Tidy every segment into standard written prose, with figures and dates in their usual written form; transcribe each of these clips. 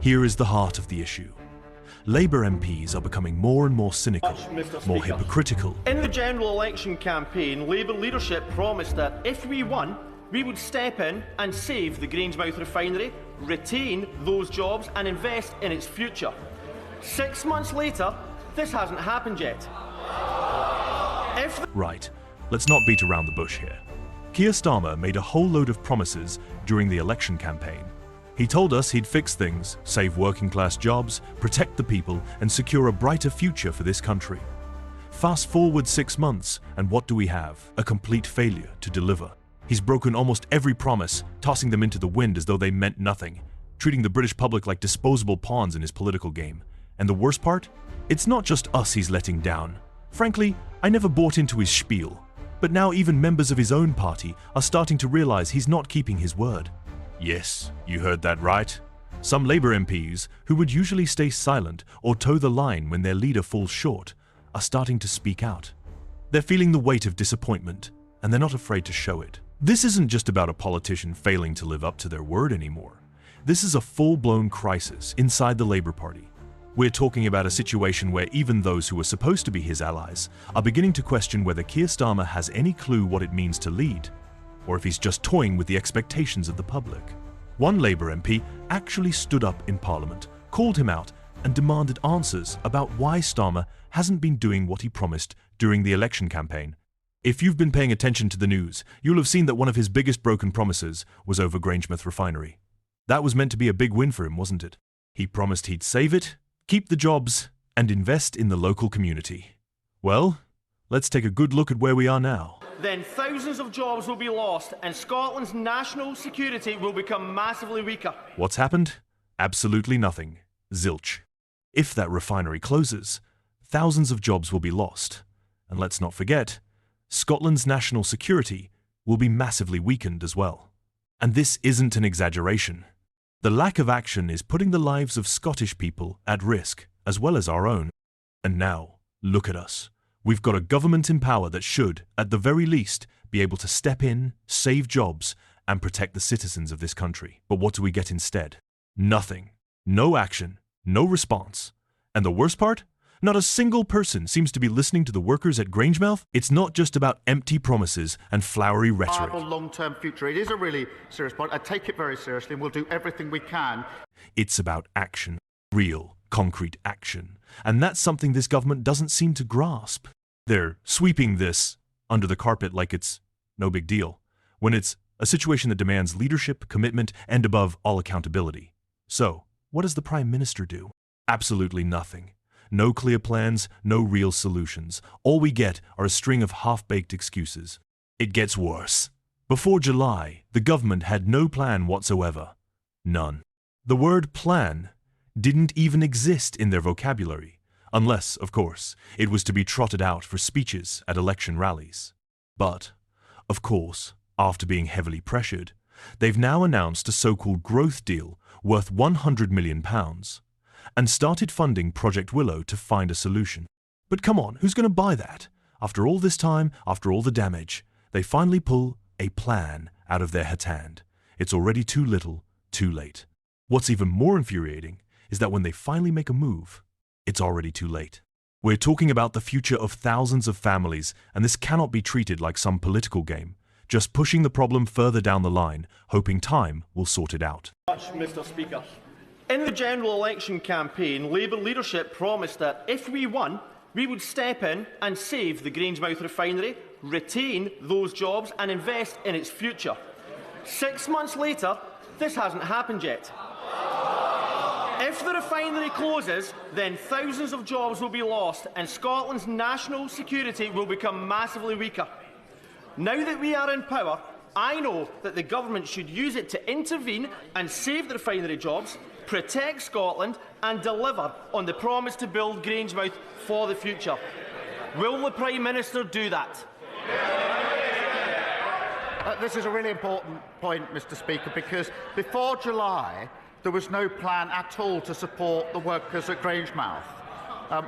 Here is the heart of the issue. Labour MPs are becoming more and more cynical, more hypocritical. In the general election campaign, Labour leadership promised that if we won, we would step in and save the Grangemouth Refinery, retain those jobs and invest in its future. 6 months later, this hasn't happened yet. Right, let's not beat around the bush here. Keir Starmer made a whole load of promises during the election campaign. He told us he'd fix things, save working-class jobs, protect the people, and secure a brighter future for this country. Fast forward 6 months, and what do we have? A complete failure to deliver. He's broken almost every promise, tossing them into the wind as though they meant nothing, treating the British public like disposable pawns in his political game. And the worst part? It's not just us he's letting down. Frankly, I never bought into his spiel. But now even members of his own party are starting to realize he's not keeping his word. Yes, you heard that right. Some Labour MPs, who would usually stay silent or toe the line when their leader falls short, are starting to speak out. They're feeling the weight of disappointment, and they're not afraid to show it. This isn't just about a politician failing to live up to their word anymore. This is a full-blown crisis inside the Labour Party. We're talking about a situation where even those who are supposed to be his allies are beginning to question whether Keir Starmer has any clue what it means to lead, or if he's just toying with the expectations of the public. One Labour MP actually stood up in Parliament, called him out, and demanded answers about why Starmer hasn't been doing what he promised during the election campaign. If you've been paying attention to the news, you'll have seen that one of his biggest broken promises was over Grangemouth Refinery. That was meant to be a big win for him, wasn't it? He promised he'd save it, keep the jobs, and invest in the local community. Well, let's take a good look at where we are now. Then thousands of jobs will be lost and Scotland's national security will become massively weaker. What's happened? Absolutely nothing. Zilch. If that refinery closes, thousands of jobs will be lost. And let's not forget, Scotland's national security will be massively weakened as well. And this isn't an exaggeration. The lack of action is putting the lives of Scottish people at risk, as well as our own. And now, look at us. We've got a government in power that should, at the very least, be able to step in, save jobs, and protect the citizens of this country. But what do we get instead? Nothing. No action. No response. And the worst part? Not a single person seems to be listening to the workers at Grangemouth. It's not just about empty promises and flowery rhetoric. Long-term future. It is a really serious point. I take it very seriously and we'll do everything we can. It's about action. Real, concrete action. And that's something this government doesn't seem to grasp. They're sweeping this under the carpet like it's no big deal, when it's a situation that demands leadership, commitment, and above all accountability. So, what does the Prime Minister do? Absolutely nothing. No clear plans, no real solutions. All we get are a string of half-baked excuses. It gets worse. Before July, the government had no plan whatsoever. None. The word plan didn't even exist in their vocabulary, unless, of course, it was to be trotted out for speeches at election rallies. But, of course, after being heavily pressured, they've now announced a so-called growth deal worth £100 million and started funding Project Willow to find a solution. But come on, who's going to buy that? After all this time, after all the damage, they finally pull a plan out of their hat hand. It's already too little, too late. What's even more infuriating is that when they finally make a move, it's already too late. We're talking about the future of thousands of families, and this cannot be treated like some political game, just pushing the problem further down the line, hoping time will sort it out. Mr. Speaker. In the general election campaign, Labour leadership promised that if we won, we would step in and save the Grangemouth Refinery, retain those jobs and invest in its future. 6 months later, this hasn't happened yet. If the refinery closes, then thousands of jobs will be lost and Scotland's national security will become massively weaker. Now that we are in power, I know that the government should use it to intervene and save the refinery jobs, protect Scotland and deliver on the promise to build Grangemouth for the future. Will the Prime Minister do that? This is a really important point, Mr. Speaker, because before July, there was no plan at all to support the workers at Grangemouth.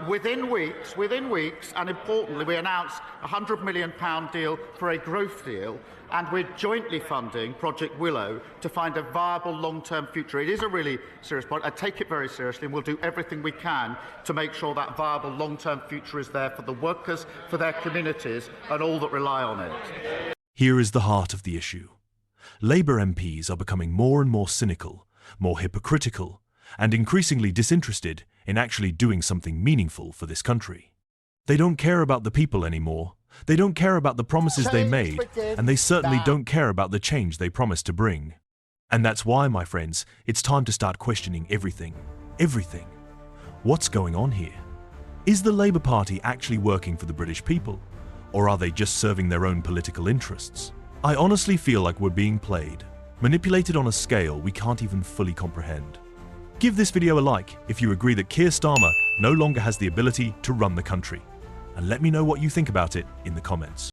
Within weeks, and importantly, we announced a £100 million deal for a growth deal, and we're jointly funding Project Willow to find a viable long-term future. It is a really serious point. I take it very seriously, and we'll do everything we can to make sure that viable long-term future is there for the workers, for their communities, and all that rely on it. Here is the heart of the issue. Labour MPs are becoming more and more cynical, more hypocritical, and increasingly disinterested in actually doing something meaningful for this country. They don't care about the people anymore. They don't care about the promises they made, and they certainly don't care about the change they promised to bring. And that's why, my friends, it's time to start questioning everything. Everything. What's going on here? Is the Labour Party actually working for the British people? Or are they just serving their own political interests? I honestly feel like we're being played, manipulated on a scale we can't even fully comprehend. Give this video a like if you agree that Keir Starmer no longer has the ability to run the country. And let me know what you think about it in the comments.